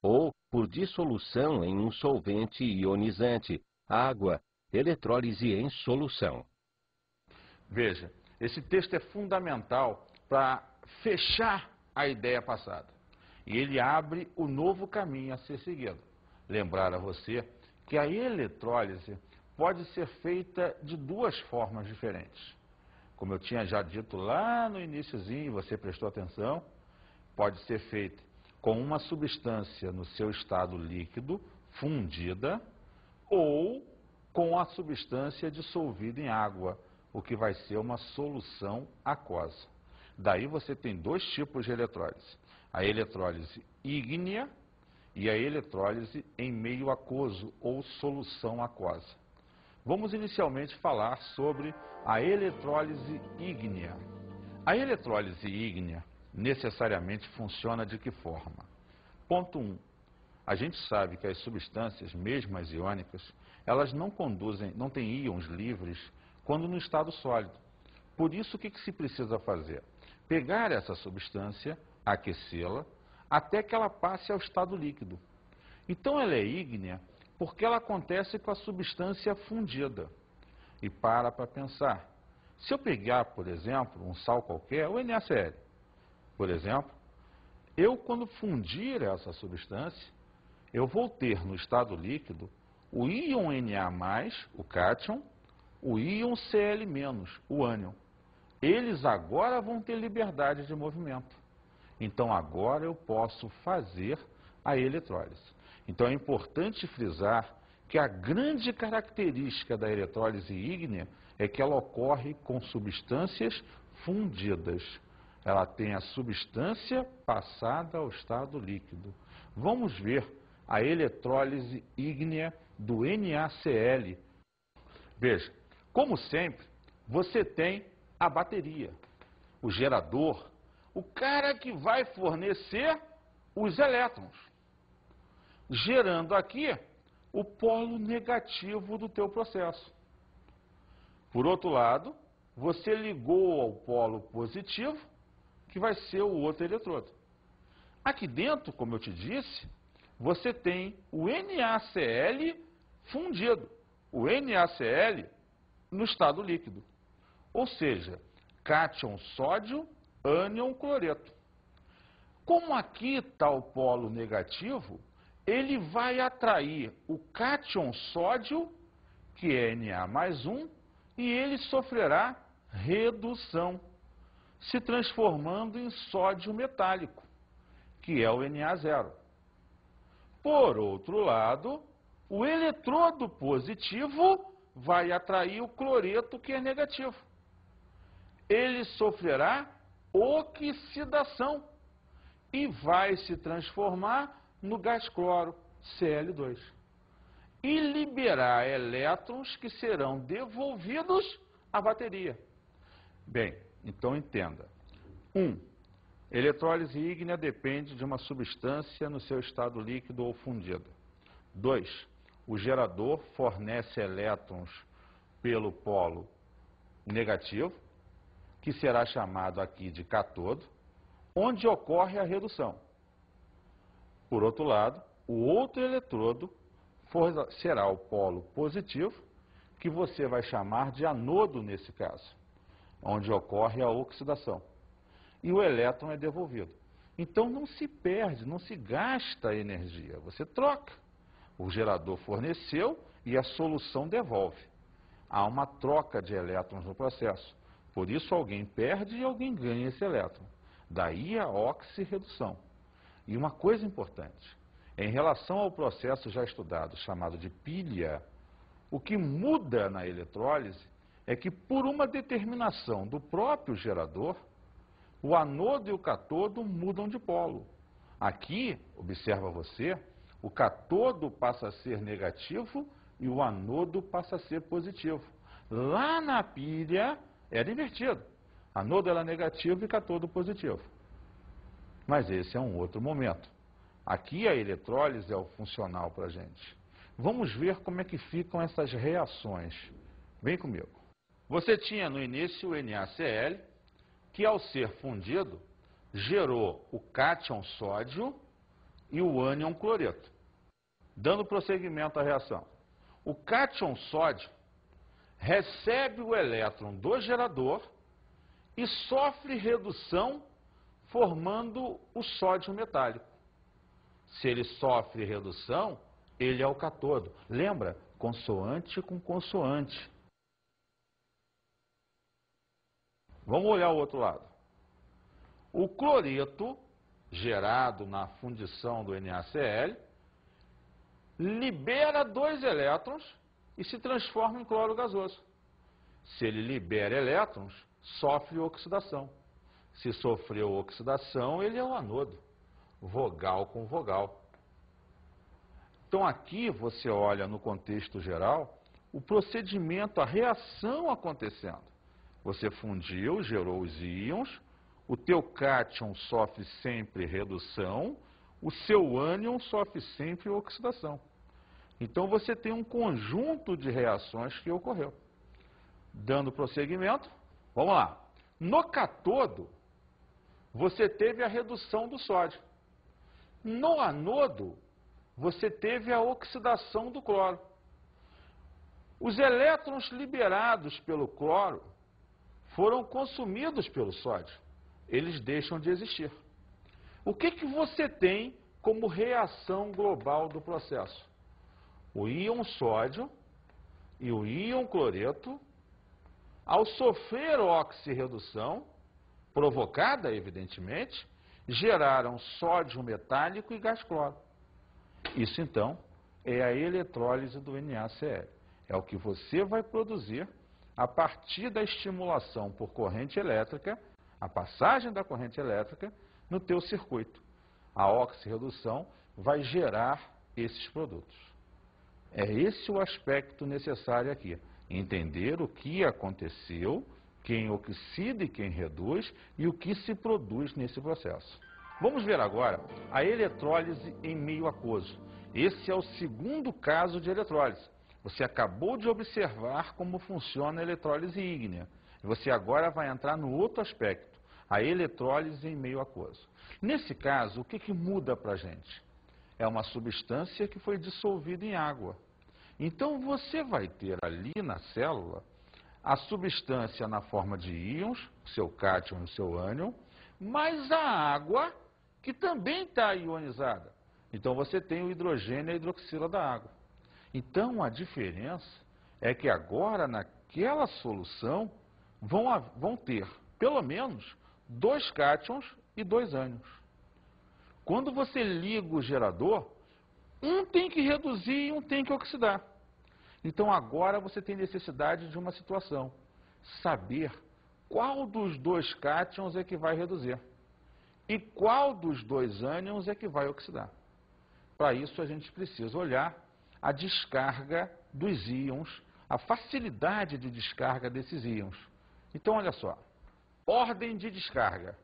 ou por dissolução em um solvente ionizante, água, eletrólise em solução. Veja, esse texto é fundamental para fechar a ideia passada. E ele abre o novo caminho a ser seguido. Lembrar a você que a eletrólise pode ser feita de duas formas diferentes. Como eu tinha já dito lá no iniciozinho, você prestou atenção, pode ser feita com uma substância no seu estado líquido, fundida, ou com a substância dissolvida em água, o que vai ser uma solução aquosa. Daí você tem dois tipos de eletrólise. A eletrólise ígnea e a eletrólise em meio aquoso ou solução aquosa. Vamos inicialmente falar sobre a eletrólise ígnea. A eletrólise ígnea necessariamente funciona de que forma? Ponto 1. A gente sabe que as substâncias, mesmo as iônicas, elas não têm íons livres quando no estado sólido. Por isso, o que se precisa fazer? Pegar essa substância, aquecê-la, até que ela passe ao estado líquido. Então ela é ígnea porque ela acontece com a substância fundida. E para pensar. Se eu pegar, por exemplo, um sal qualquer, o NaCl, por exemplo, quando fundir essa substância, eu vou ter no estado líquido o íon Na+, o cátion, o íon Cl-, o ânion. Eles agora vão ter liberdade de movimento. Então agora eu posso fazer a eletrólise. Então é importante frisar que a grande característica da eletrólise ígnea é que ela ocorre com substâncias fundidas. Ela tem a substância passada ao estado líquido. Vamos ver a eletrólise ígnea do NaCl. Veja, como sempre, você tem a bateria, o gerador, o cara que vai fornecer os elétrons, gerando aqui o polo negativo do teu processo. Por outro lado, você ligou ao polo positivo, que vai ser o outro eletrodo. Aqui dentro, como eu te disse, você tem o NaCl fundido, o NaCl no estado líquido. Ou seja, cátion sódio, ânion cloreto. Como aqui está o polo negativo, ele vai atrair o cátion sódio, que é Na+1, e ele sofrerá redução, se transformando em sódio metálico, que é o Na0. Por outro lado, o eletrodo positivo vai atrair o cloreto, que é negativo. Ele sofrerá oxidação e vai se transformar no gás cloro, Cl2. E liberar elétrons que serão devolvidos à bateria. Bem, então entenda. 1. Eletrólise ígnea depende de uma substância no seu estado líquido ou fundido. 2. O gerador fornece elétrons pelo polo negativo, que será chamado aqui de cátodo, onde ocorre a redução. Por outro lado, o outro eletrodo será o polo positivo, que você vai chamar de anodo nesse caso, onde ocorre a oxidação. E o elétron é devolvido. Então não se perde, não se gasta energia, você troca. O gerador forneceu e a solução devolve. Há uma troca de elétrons no processo. Por isso alguém perde e alguém ganha esse elétron. Daí a oxirredução. E uma coisa importante, em relação ao processo já estudado, chamado de pilha, o que muda na eletrólise é que, por uma determinação do próprio gerador, o anodo e o catodo mudam de polo. Aqui, observa você, o catodo passa a ser negativo e o anodo passa a ser positivo. Lá na pilha era invertido. Anodo era negativo e catodo positivo. Mas esse é um outro momento. Aqui a eletrólise é o funcional para a gente. Vamos ver como é que ficam essas reações. Vem comigo. Você tinha no início o NaCl, que ao ser fundido, gerou o cátion sódio e o ânion cloreto. Dando prosseguimento à reação. O cátion sódio recebe o elétron do gerador e sofre redução formando o sódio metálico. Se ele sofre redução, ele é o cátodo. Lembra? Consoante com consoante. Vamos olhar o outro lado. O cloreto, gerado na fundição do NaCl, libera 2 elétrons e se transforma em cloro gasoso. Se ele libera elétrons, sofre oxidação. Se sofreu oxidação, ele é o anodo. Vogal com vogal. Então aqui você olha no contexto geral o procedimento, a reação acontecendo. Você fundiu, gerou os íons, o teu cátion sofre sempre redução, o seu ânion sofre sempre oxidação. Então você tem um conjunto de reações que ocorreu. Dando prosseguimento, vamos lá. No cátodo, você teve a redução do sódio. No anodo, você teve a oxidação do cloro. Os elétrons liberados pelo cloro foram consumidos pelo sódio. Eles deixam de existir. O que você tem como reação global do processo? O íon sódio e o íon cloreto, ao sofrer oxirredução, provocada evidentemente, geraram sódio metálico e gás cloro. Isso então é a eletrólise do NaCl. É o que você vai produzir a partir da estimulação por corrente elétrica, a passagem da corrente elétrica no teu circuito. A oxirredução vai gerar esses produtos. É esse o aspecto necessário aqui. Entender o que aconteceu, quem oxida e quem reduz e o que se produz nesse processo. Vamos ver agora a eletrólise em meio aquoso. Esse é o segundo caso de eletrólise. Você acabou de observar como funciona a eletrólise ígnea. Você agora vai entrar no outro aspecto, a eletrólise em meio aquoso. Nesse caso, o que muda para a gente? É uma substância que foi dissolvida em água. Então você vai ter ali na célula a substância na forma de íons, o seu cátion e o seu ânion, mais a água que também está ionizada. Então você tem o hidrogênio e a hidroxila da água. Então a diferença é que agora naquela solução vão ter pelo menos 2 cátions e 2 ânions. Quando você liga o gerador, um tem que reduzir e um tem que oxidar. Então agora você tem necessidade de uma situação. Saber qual dos 2 cátions é que vai reduzir e qual dos 2 ânions é que vai oxidar. Para isso a gente precisa olhar a descarga dos íons, a facilidade de descarga desses íons. Então olha só, ordem de descarga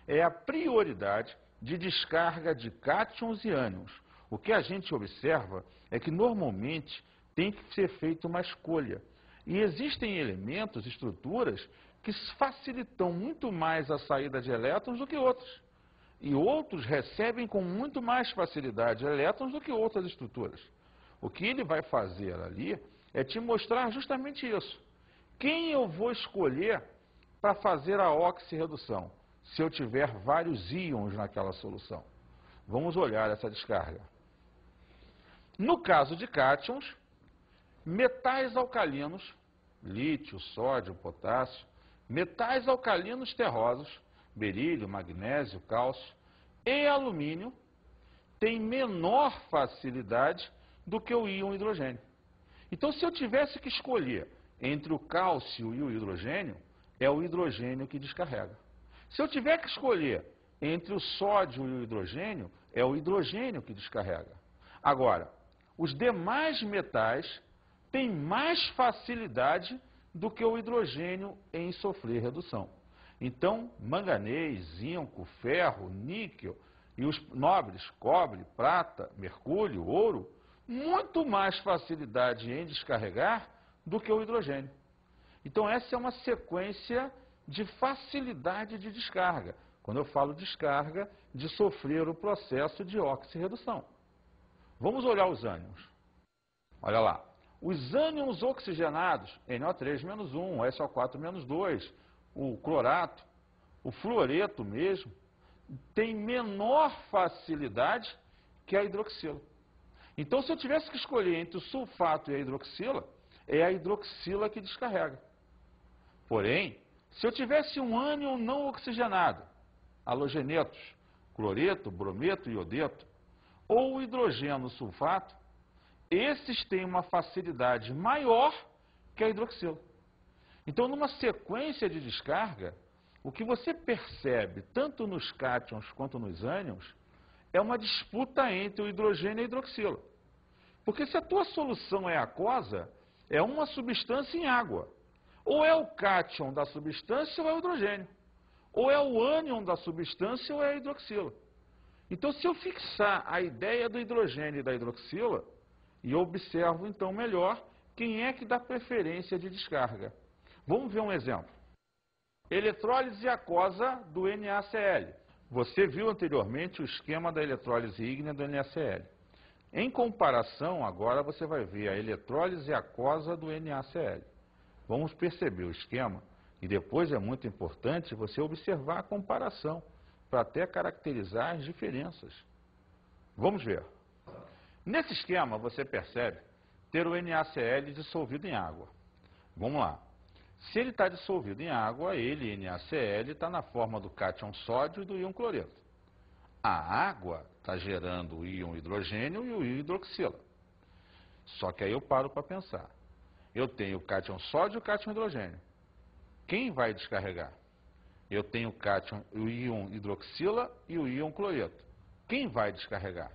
é a prioridade de descarga de cátions e ânions. O que a gente observa é que normalmente tem que ser feita uma escolha. E existem elementos, estruturas, que facilitam muito mais a saída de elétrons do que outros. E outros recebem com muito mais facilidade elétrons do que outras estruturas. O que ele vai fazer ali é te mostrar justamente isso. Quem eu vou escolher para fazer a oxirredução, se eu tiver vários íons naquela solução? Vamos olhar essa descarga. No caso de cátions, metais alcalinos, lítio, sódio, potássio, metais alcalinos terrosos, berílio, magnésio, cálcio e alumínio têm menor facilidade do que o íon hidrogênio. Então, se eu tivesse que escolher entre o cálcio e o hidrogênio, é o hidrogênio que descarrega. Se eu tiver que escolher entre o sódio e o hidrogênio, é o hidrogênio que descarrega. Agora, os demais metais têm mais facilidade do que o hidrogênio em sofrer redução. Então, manganês, zinco, ferro, níquel e os nobres, cobre, prata, mercúrio, ouro, muito mais facilidade em descarregar do que o hidrogênio. Então, essa é uma sequência de facilidade de descarga. quando eu falo descarga, de sofrer o processo de oxirredução. Vamos olhar os ânions. Olha lá. Os ânions oxigenados, NO3-1, SO4-2, o clorato, o fluoreto mesmo, tem menor facilidade que a hidroxila. Então, se eu tivesse que escolher entre o sulfato e a hidroxila, é a hidroxila que descarrega. Porém, se eu tivesse um ânion não oxigenado, halogenetos, cloreto, brometo e iodeto, ou o hidrogênio sulfato, esses têm uma facilidade maior que a hidroxila. Então, numa sequência de descarga, o que você percebe, tanto nos cátions quanto nos ânions, é uma disputa entre o hidrogênio e a hidroxila. Porque se a tua solução é aquosa, é uma substância em água. Ou é o cátion da substância ou é o hidrogênio. Ou é o ânion da substância ou é a hidroxila. Então, se eu fixar a ideia do hidrogênio e da hidroxila, e observo então melhor quem é que dá preferência de descarga. Vamos ver um exemplo. Eletrólise aquosa do NaCl. Você viu anteriormente o esquema da eletrólise ígnea do NaCl. Em comparação, agora você vai ver a eletrólise aquosa do NaCl. Vamos perceber o esquema e depois é muito importante você observar a comparação para até caracterizar as diferenças. Vamos ver. Nesse esquema você percebe ter o NaCl dissolvido em água. Vamos lá. Se ele está dissolvido em água, ele, NaCl, está na forma do cátion sódio e do íon cloreto. A água está gerando o íon hidrogênio e o íon hidroxila. Só que aí eu paro para pensar. Eu tenho o cátion sódio e o cátion hidrogênio. Quem vai descarregar? Eu tenho o íon hidroxila e o íon cloreto. Quem vai descarregar?